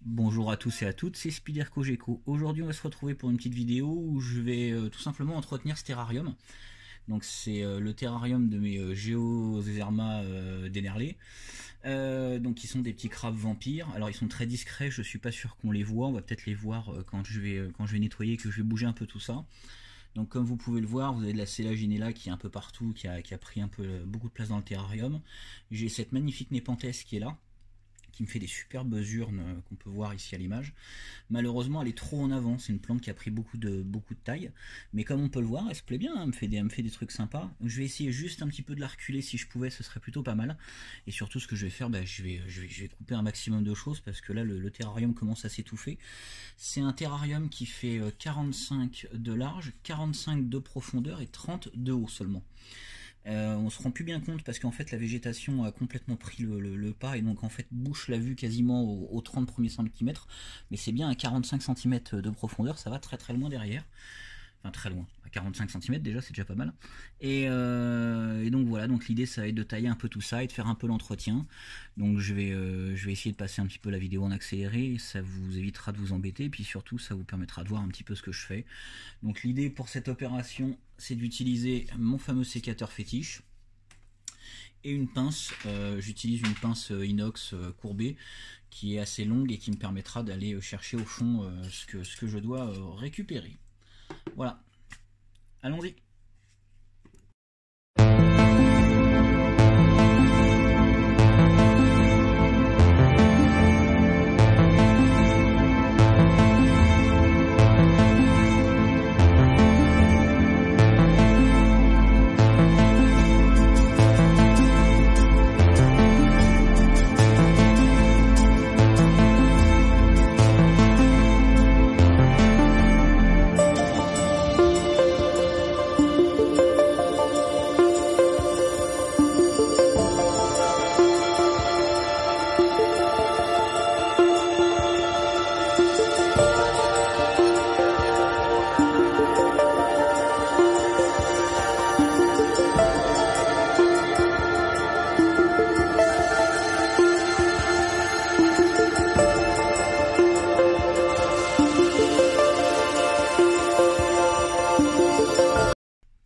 Bonjour à tous et à toutes, c'est Spiderco Gecko. Aujourd'hui on va se retrouver pour une petite vidéo où je vais tout simplement entretenir ce terrarium. Donc c'est le terrarium de mes Geozerma Dennerley. Donc ils sont des petits crabes vampires. Alors ils sont très discrets, je suis pas sûr qu'on les voit. On va peut-être les voir quand je vais nettoyer, que je vais bouger un peu tout ça. Donc comme vous pouvez le voir, vous avez de la Selaginella qui est un peu partout, qui a pris beaucoup de place dans le terrarium. J'ai cette magnifique Nepenthes qui est là, qui me fait des superbes urnes qu'on peut voir ici à l'image. Malheureusement elle est trop en avant, c'est une plante qui a pris beaucoup de taille, mais comme on peut le voir elle se plaît bien, elle me fait des trucs sympas. Je vais essayer juste un petit peu de la reculer, si je pouvais ce serait plutôt pas mal. Et surtout ce que je vais faire, je vais couper un maximum de choses parce que là le terrarium commence à s'étouffer. C'est un terrarium qui fait 45 de large, 45 de profondeur et 30 de haut seulement. On se rend plus bien compte parce qu'en fait la végétation a complètement pris le pas et donc en fait bouche la vue quasiment aux 30 premiers centimètres, mais c'est bien à 45 cm de profondeur, ça va très très loin derrière. Enfin très loin, à 45 cm déjà c'est déjà pas mal. Et donc voilà, donc l'idée ça va être de tailler un peu tout ça et de faire un peu l'entretien. Donc je vais essayer de passer un petit peu la vidéo en accéléré, ça vous évitera de vous embêter, et puis surtout ça vous permettra de voir un petit peu ce que je fais. Donc l'idée pour cette opération c'est d'utiliser mon fameux sécateur fétiche et une pince. J'utilise une pince inox courbée qui est assez longue et qui me permettra d'aller chercher au fond ce que je dois récupérer. Voilà, allons-y.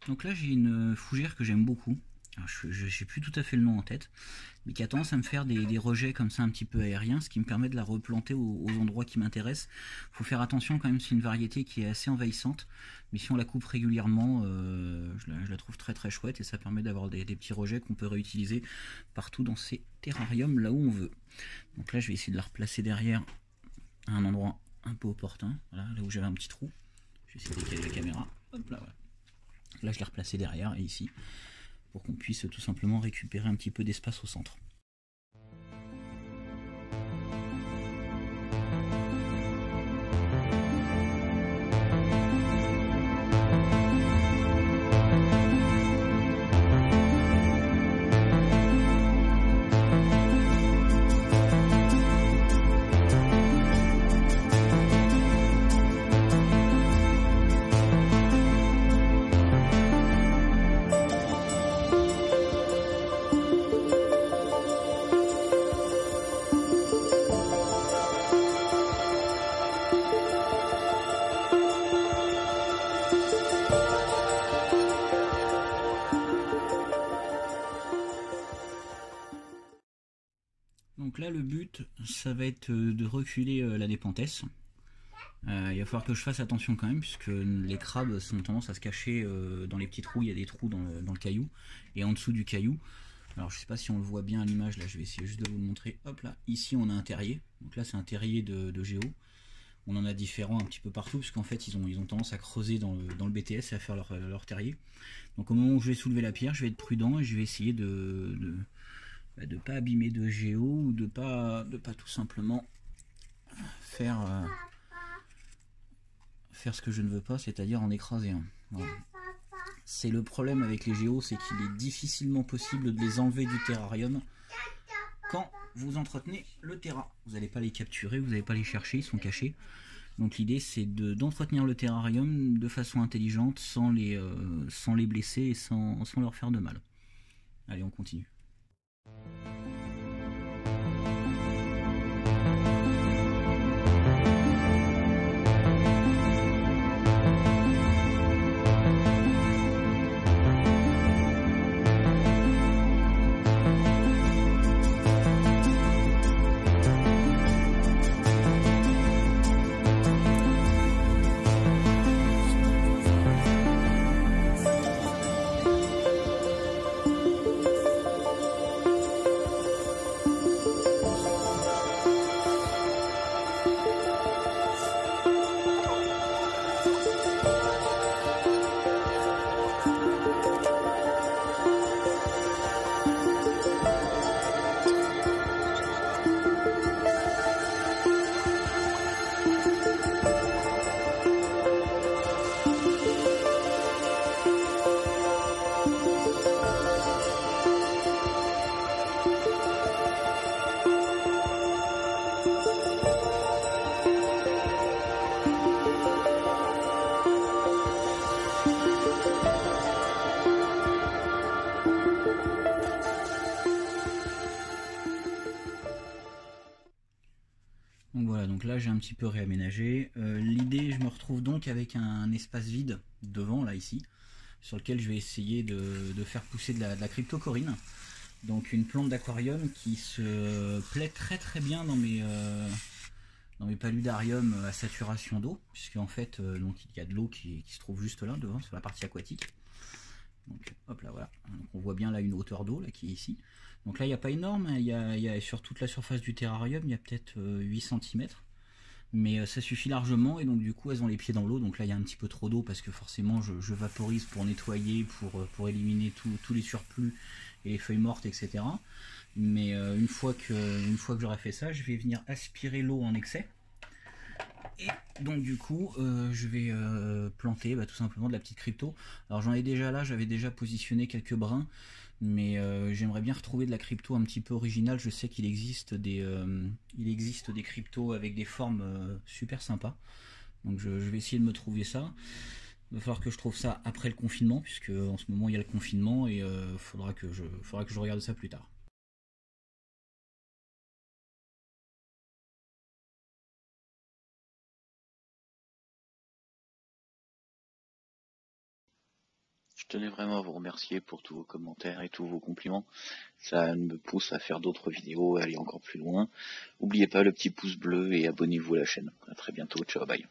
Donc là j'ai une fougère que j'aime beaucoup, alors je n'ai plus tout à fait le nom en tête, mais qui a tendance à me faire des rejets comme ça un petit peu aériens, ce qui me permet de la replanter aux endroits qui m'intéressent. Il faut faire attention quand même, c'est une variété qui est assez envahissante, mais si on la coupe régulièrement, je la trouve très très chouette et ça permet d'avoir des petits rejets qu'on peut réutiliser partout dans ces terrariums là où on veut. Donc là je vais essayer de la replacer derrière à un endroit un peu opportun, voilà, là où j'avais un petit trou. Je vais essayer de décaler la caméra, hop là, voilà. Là je l'ai replacé derrière et ici pour qu'on puisse tout simplement récupérer un petit peu d'espace au centre. Donc là le but ça va être de reculer la Nepenthes. Il va falloir que je fasse attention quand même puisque les crabes ont tendance à se cacher dans les petits trous, il y a des trous dans le caillou et en dessous du caillou. Alors je sais pas si on le voit bien à l'image, là je vais essayer juste de vous le montrer. Hop là, ici on a un terrier, donc là c'est un terrier de géo. On en a différents un petit peu partout puisqu'en fait ils ont tendance à creuser dans le BTS et à faire leur terrier. Donc au moment où je vais soulever la pierre, je vais être prudent et je vais essayer de pas abîmer de géo ou de pas tout simplement faire ce que je ne veux pas, c'est-à-dire en écraser un. Voilà. C'est le problème avec les géos, c'est qu'il est difficilement possible de les enlever du terrarium quand vous entretenez le terra. Vous n'allez pas les capturer, vous n'allez pas les chercher, ils sont cachés. Donc l'idée c'est d'entretenir le terrarium de façon intelligente sans les blesser et sans leur faire de mal. Allez, on continue. Donc voilà, donc là j'ai un petit peu réaménagé. L'idée, je me retrouve donc avec un espace vide devant, là ici, sur lequel je vais essayer de faire pousser de la cryptocorine. Donc une plante d'aquarium qui se plaît très très bien dans mes paludariums à saturation d'eau, puisque en fait donc il y a de l'eau qui se trouve juste là devant, sur la partie aquatique. Donc hop là, voilà. Donc, on voit bien là une hauteur d'eau là, qui est ici. Donc là il n'y a pas énorme, hein. Il y a sur toute la surface du terrarium, il y a peut-être 8 cm. Mais ça suffit largement, et donc du coup elles ont les pieds dans l'eau. Donc là il y a un petit peu trop d'eau parce que forcément je vaporise pour nettoyer, pour éliminer tous les surplus et les feuilles mortes, etc. Mais une fois que j'aurai fait ça, je vais venir aspirer l'eau en excès. Et donc du coup je vais planter tout simplement de la petite crypto. Alors j'en ai déjà là, j'avais déjà positionné quelques brins, mais j'aimerais bien retrouver de la crypto un petit peu originale. Je sais qu'il existe des cryptos avec des formes super sympas, donc je vais essayer de me trouver ça. Il va falloir que je trouve ça après le confinement, puisque en ce moment il y a le confinement, et faudra que je regarde ça plus tard. Je tenais vraiment à vous remercier pour tous vos commentaires et tous vos compliments. Ça me pousse à faire d'autres vidéos, à aller encore plus loin. N'oubliez pas le petit pouce bleu et abonnez-vous à la chaîne. À très bientôt, ciao, bye.